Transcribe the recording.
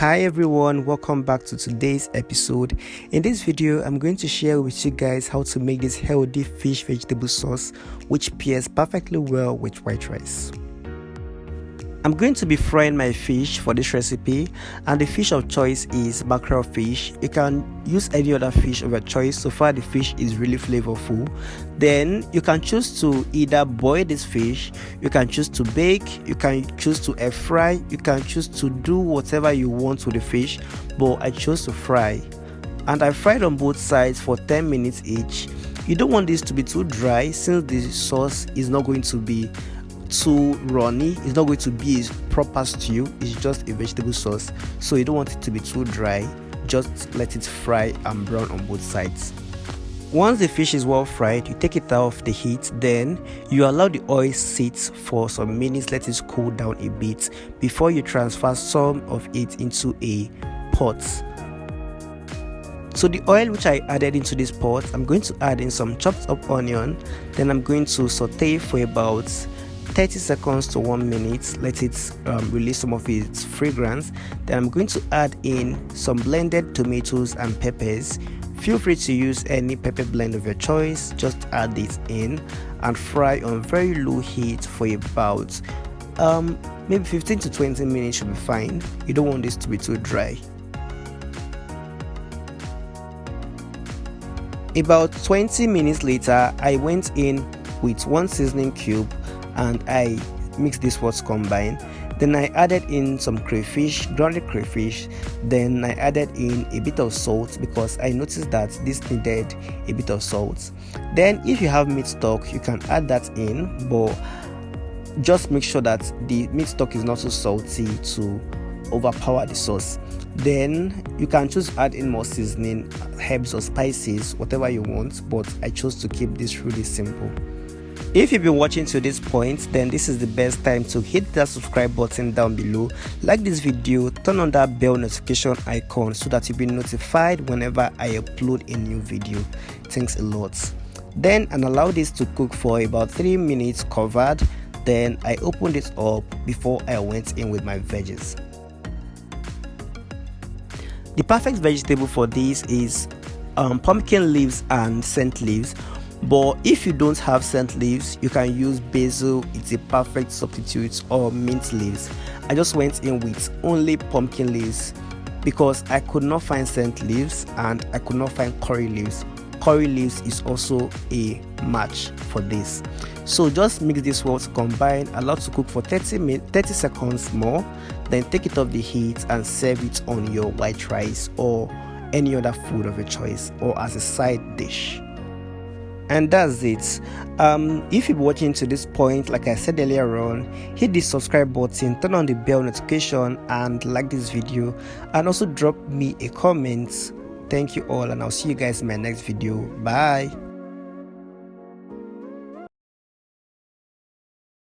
Hi everyone, welcome back to today's episode. In this video I'm going to share with you guys how to make this healthy fish vegetable sauce which pairs perfectly well with white rice. I'm going to be frying my fish for this recipe, and the fish of choice is mackerel fish. You can use any other fish of your choice. So far the fish is really flavorful. Then you can choose to either boil this fish, you can choose to bake, you can choose to air fry, you can choose to do whatever you want with the fish, but I chose to fry. And I fried on both sides for 10 minutes each. You don't want this to be too dry since the sauce is not going to be too runny. It's not going to be a proper stew, it's just a vegetable sauce, so you don't want it to be too dry. Just let it fry and brown on both sides. Once the fish is well fried, you take it off the heat, then you allow the oil sit for some minutes, let it cool down a bit before you transfer some of it into a pot. So the oil which I added into this pot, I'm going to add in some chopped up onion, then I'm going to saute for about 30 seconds to 1 minute, let it release some of its fragrance. Then I'm going to add in some blended tomatoes and peppers. Feel free to use any pepper blend of your choice, just add it in and fry on very low heat for about maybe 15 to 20 minutes should be fine. You don't want this to be too dry. About 20 minutes later, I went in with 1 seasoning cube and I mixed this what's combined. Then I added in some crayfish, grounded crayfish. Then I added in a bit of salt because I noticed that this needed a bit of salt. Then if you have meat stock, you can add that in, but just make sure that the meat stock is not so salty to overpower the sauce. Then you can choose to add in more seasoning, herbs or spices, whatever you want, but I chose to keep this really simple. If you've been watching to this point, then this is the best time to hit that subscribe button down below, like this video, turn on that bell notification icon so that you'll be notified whenever I upload a new video. Thanks a lot. Then and allow this to cook for about 3 minutes covered. Then I opened it up before I went in with my veggies. The perfect vegetable for this is pumpkin leaves and scent leaves. But if you don't have scent leaves, you can use basil, it's a perfect substitute, or mint leaves. I just went in with only pumpkin leaves because I could not find scent leaves and I could not find curry leaves. Curry leaves is also a match for this. So just mix this well to combine, allow to cook for 30 seconds more, then take it off the heat and serve it on your white rice or any other food of your choice or as a side dish. And that's it. If you're watching to this point, like I said earlier on, hit the subscribe button, turn on the bell notification and like this video, and also drop me a comment. Thank you all, and I'll see you guys in my next video. Bye.